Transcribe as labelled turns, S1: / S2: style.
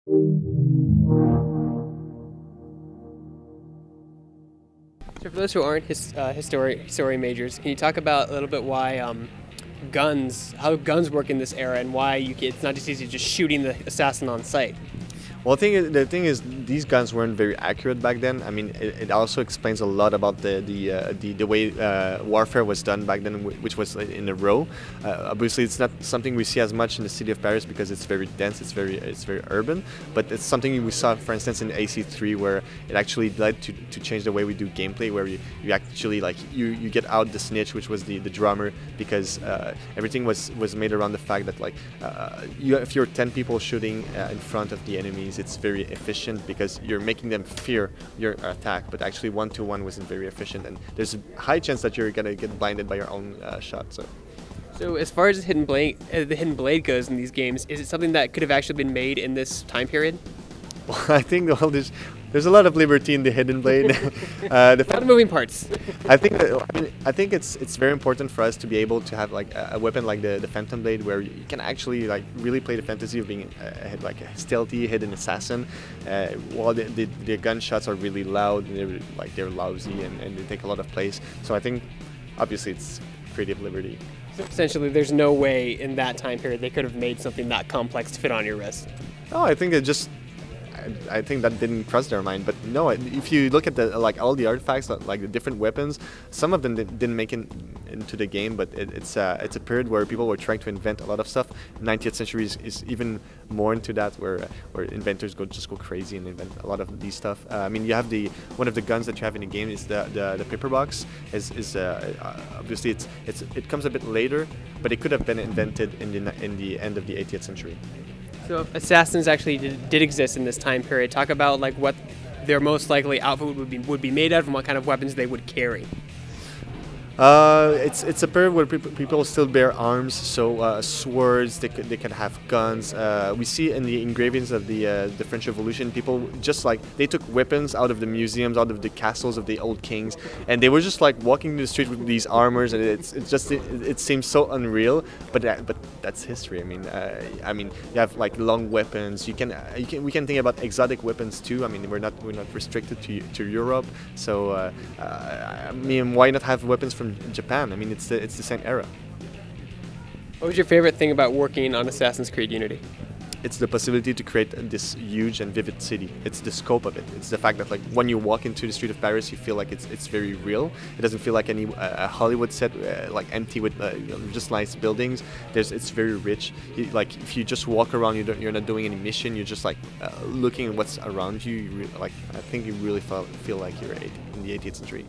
S1: So for those who aren't history majors, can you talk about a little bit why how guns work in this era, and why it's not just easy just shooting the assassin on sight?
S2: Well, the thing is, these guns weren't very accurate back then. I mean, it also explains a lot about the way warfare was done back then, which was in a row. Obviously, it's not something we see as much in the city of Paris because it's very dense, it's very urban. But it's something we saw, for instance, in AC3, where it actually led to change the way we do gameplay, where you actually you get out the snitch, which was the drummer, because everything was made around the fact that if you're 10 people shooting in front of the enemies, it's very efficient because you're making them fear your attack, but actually 1-to-1 wasn't very efficient, and there's a high chance that you're gonna get blinded by your own shot.
S1: So as far as the hidden blade goes in these games, is it something that could have actually been made in this time period?
S2: Well, I think there's a lot of liberty in the hidden blade.
S1: A lot of moving parts.
S2: I think it's very important for us to be able to have a weapon like the Phantom Blade, where you can actually really play the fantasy of being a stealthy hidden assassin, while the gunshots are really loud and they're lousy and they take a lot of place. So I think obviously it's creative liberty.
S1: So essentially, there's no way in that time period they could have made something that complex to fit on your wrist.
S2: No, I think I think that didn't cross their mind, but no. If you look at all the artifacts, the different weapons, some of them didn't make it into the game. But it's a period where people were trying to invent a lot of stuff. 90th century is even more into that, where inventors just go crazy and invent a lot of these stuff. I mean, you have one of the guns that you have in the game is the paper box. Obviously it comes a bit later, but it could have been invented in the end of the 80th century.
S1: So if assassins actually did exist in this time period, talk about what their most likely outfit would be made of and what kind of weapons they would carry.
S2: It's a period where people still bear arms, so swords. They could have guns. We see in the engravings of the French Revolution, people just they took weapons out of the museums, out of the castles of the old kings, and they were just walking the street with these armors, and it seems so unreal. But that's history. I mean, you have long weapons. We can think about exotic weapons too. I mean, we're not restricted to Europe. So I mean, why not have weapons from Japan? I mean, it's the same era.
S1: What was your favorite thing about working on Assassin's Creed Unity?
S2: It's the possibility to create this huge and vivid city. It's the scope of it. It's the fact that when you walk into the street of Paris, you feel like it's very real. It doesn't feel like any Hollywood set, empty with just nice buildings. It's very rich. If you just walk around, you're not doing any mission. You're just looking at what's around you. I think you really feel like you're in the 18th century.